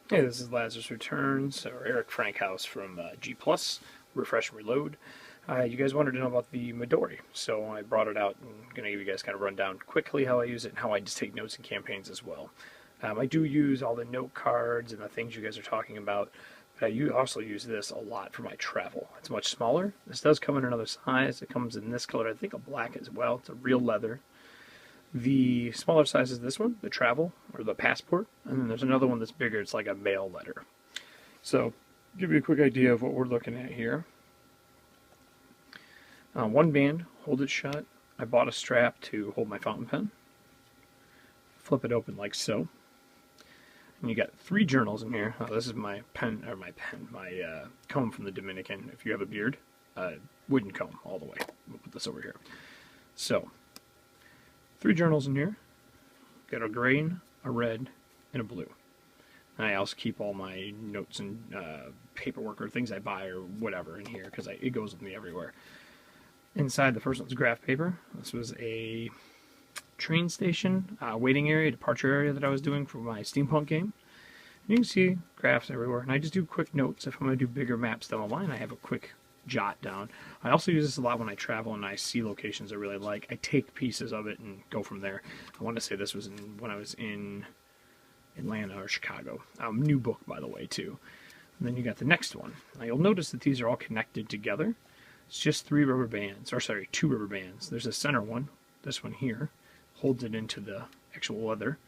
Hey, this is Lazarus Returns, or Eric Frankhouse from G+, Refresh and Reload. You guys wanted to know about the Midori, so I brought it out and I'm going to give you guys kind of run down quickly how I use it and how I just take notes in campaigns as well. I do use all the note cards and the things you guys are talking about, but I also use this a lot for my travel. It's much smaller. This does come in another size. It comes in this color, I think a black as well. It's a real leather. The smaller size is this one, the travel, or the passport, and then there's another one that's bigger, it's like a mail letter. So, give you a quick idea of what we're looking at here. One band, hold it shut. I bought a strap to hold my fountain pen. Flip it open like so. And you got 3 journals in here. This is my my comb from the Dominican, if you have a beard. Wooden comb, all the way. We'll put this over here. So, 3 journals in here. Got a green, a red, and a blue. And I also keep all my notes and paperwork or things I buy or whatever in here because it goes with me everywhere. Inside the first one's graph paper. This was a train station waiting area, departure area that I was doing for my steampunk game. And you can see graphs everywhere. And I just do quick notes. If I'm going to do bigger maps down the line, I have a quick jot down. I also use this a lot when I travel and I see locations I really like. I take pieces of it and go from there. I want to say this was when I was in Atlanta or Chicago. New book, by the way, too. And then you got the next one. Now you'll notice that these are all connected together. It's just 2 rubber bands. There's a center one, this one here, holds it into the actual leather.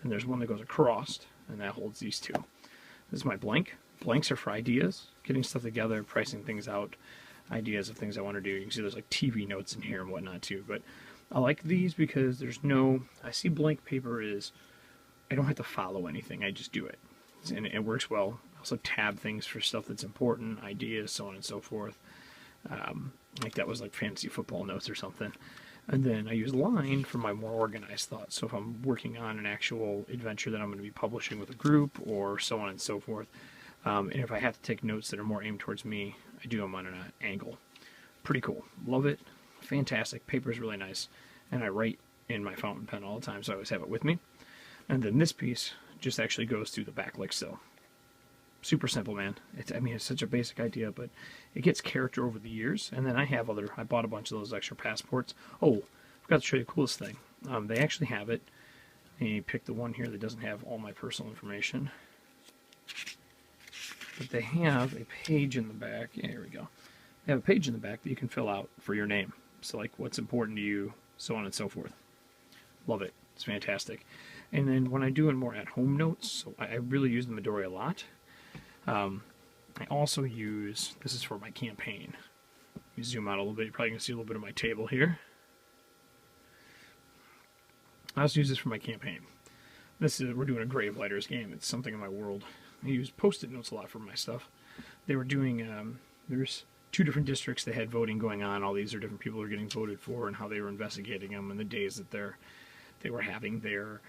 And there's one that goes across, and that holds these 2. This is my blank. Blanks are for ideas, getting stuff together, pricing things out, ideas of things I want to do. You can see there's like TV notes in here and whatnot too. But I like these because I see blank paper is, I don't have to follow anything, I just do it. And it works well. I also tab things for stuff that's important, ideas, so on and so forth. Like that was like fantasy football notes or something. And then I use line for my more organized thoughts. So if I'm working on an actual adventure that I'm going to be publishing with a group or so on and so forth, and if I have to take notes that are more aimed towards me, I do them on an angle. Pretty cool. Love it. Fantastic. Paper's really nice. And I write in my fountain pen all the time, so I always have it with me. And then this piece just actually goes through the back like so. Super simple, man. It's such a basic idea, but it gets character over the years. And then I bought a bunch of those extra passports. Oh, I forgot to show you the coolest thing. They actually have it. And you pick the one here that doesn't have all my personal information. But they have a page in the back. Yeah, here we go. They have a page in the back that you can fill out for your name. So like what's important to you, so on and so forth. Love it. It's fantastic. And then when I do in more at-home notes, so I really use the Midori a lot. I also use, this is for my campaign. Let me zoom out a little bit. You're probably going to see a little bit of my table here. I also use this for my campaign. We're doing a Gravelighters game. It's something in my world. I use post-it notes a lot for my stuff. They were doing, there's 2 different districts that had voting going on. All these are different people who are getting voted for and how they were investigating them and the days that they were having their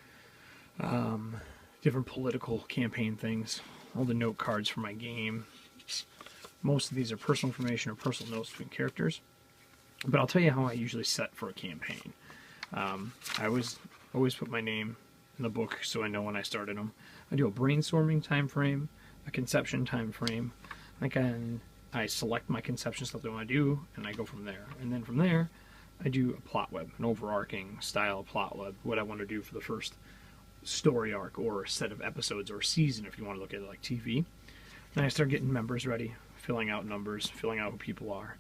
different political campaign things. All the note cards for my game. Most of these are personal information or personal notes between characters. But I'll tell you how I usually set for a campaign. I always put my name in the book so I know when I started them. I do a brainstorming time frame, a conception time frame. I select my conception stuff that I want to do, and I go from there. And then from there, I do a plot web, an overarching style plot web, what I want to do for the first story arc or set of episodes or season if you want to look at it like TV. Then I start getting members ready, filling out numbers, filling out who people are.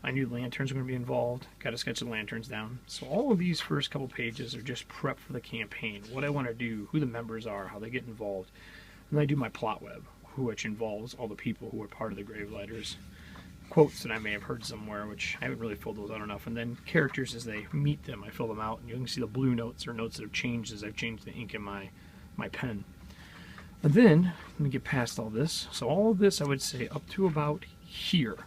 I knew lanterns were going to be involved, got to sketch the lanterns down. So all of these first couple pages are just prep for the campaign, what I want to do, who the members are, how they get involved. And then I do my plot web, which involves all the people who are part of the Gravelighters. Quotes that I may have heard somewhere, which I haven't really filled those out enough. And then characters as they meet them, I fill them out. And you can see the blue notes or notes that have changed as I've changed the ink in my pen. And then, let me get past all this. So all of this, I would say, up to about here.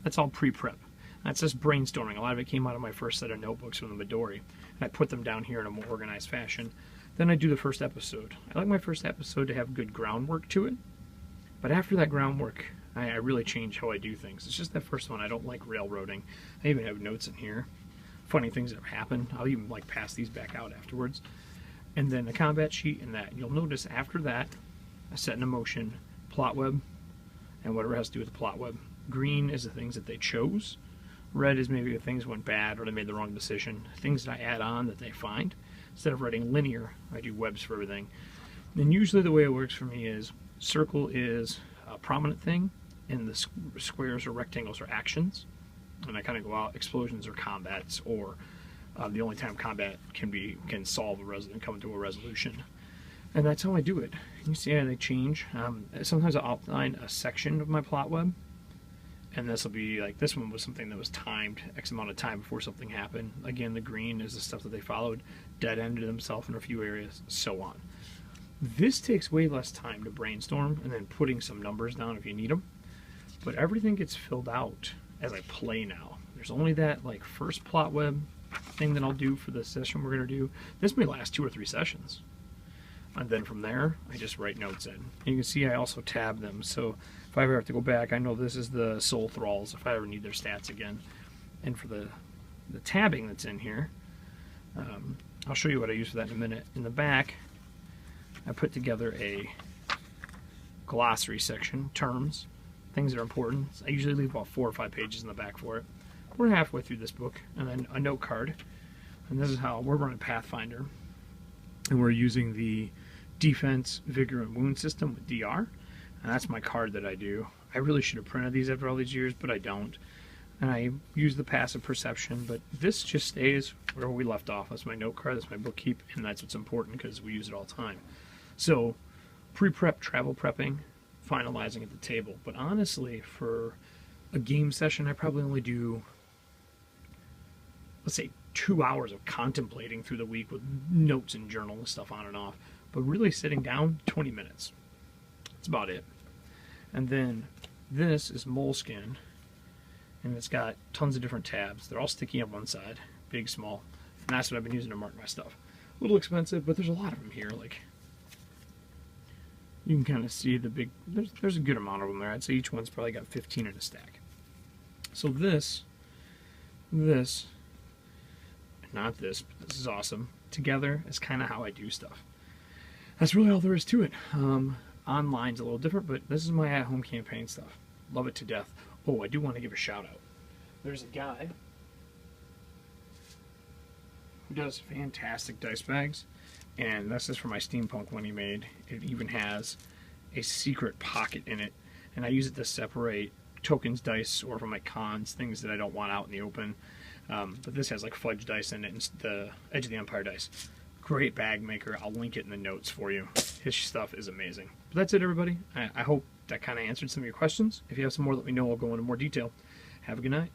That's all pre-prep. That's just brainstorming. A lot of it came out of my first set of notebooks from the Midori. And I put them down here in a more organized fashion. Then I do the first episode. I like my first episode to have good groundwork to it. But after that groundwork, I really change how I do things. It's just that first one, I don't like railroading. I even have notes in here. Funny things that have happened. I'll even pass these back out afterwards. And then the combat sheet and that. You'll notice after that, a set in motion plot web, and whatever has to do with the plot web. Green is the things that they chose. Red is maybe if things went bad or they made the wrong decision. Things that I add on that they find. Instead of writing linear, I do webs for everything. And usually the way it works for me is circle is a prominent thing, and the squares or rectangles are actions. And I kind of go out explosions or combats, or the only time combat can solve come to a resolution. And that's how I do it. You see how they change. Sometimes I'll outline a section of my plot web, and this will be like, this one was something that was timed X amount of time before something happened. Again, the green is the stuff that they followed, dead-ended themselves in a few areas, so on. This takes way less time to brainstorm and then putting some numbers down if you need them. But everything gets filled out as I play now. There's only that like first plot web thing that I'll do for the session we're going to do. This may last 2 or 3 sessions. And then from there, I just write notes in. And you can see I also tab them. So if I ever have to go back, I know this is the soul thralls if I ever need their stats again. And for the tabbing that's in here, I'll show you what I use for that in a minute. In the back, I put together a glossary section, terms, things that are important. I usually leave about 4 or 5 pages in the back for it. We're halfway through this book, and then a note card. And this is how we're running Pathfinder. And we're using the defense, vigor, and wound system with DR. And that's my card that I do. I really should have printed these after all these years, but I don't. And I use the passive perception, but this just stays where we left off. That's my note card, that's my book keep, and that's what's important because we use it all the time. So, pre-prep, travel prepping, finalizing at the table. But honestly, for a game session, I probably only do, let's say, 2 hours of contemplating through the week with notes and journal and stuff on and off. But really sitting down, 20 minutes. That's about it. And then this is Moleskin, and it's got tons of different tabs. They're all sticky on one side, big, small. And that's what I've been using to mark my stuff. A little expensive, but there's a lot of them here. Like, you can kind of see the big, there's a good amount of them there. I'd say each one's probably got 15 in a stack. So this, not this, but this is awesome. Together is kind of how I do stuff. That's really all there is to it. Online's a little different, but this is my at-home campaign stuff. Love it to death. Oh, I do want to give a shout out. There's a guy who does fantastic dice bags, and this is for my steampunk one he made. It even has a secret pocket in it, and I use it to separate tokens, dice, or from my cons, things that I don't want out in the open. But this has like fudge dice in it and the Edge of the Empire dice. Great bag maker. I'll link it in the notes for you. His stuff is amazing. But that's it, everybody. I hope that kind of answered some of your questions. If you have some more, let me know. I'll go into more detail. Have a good night.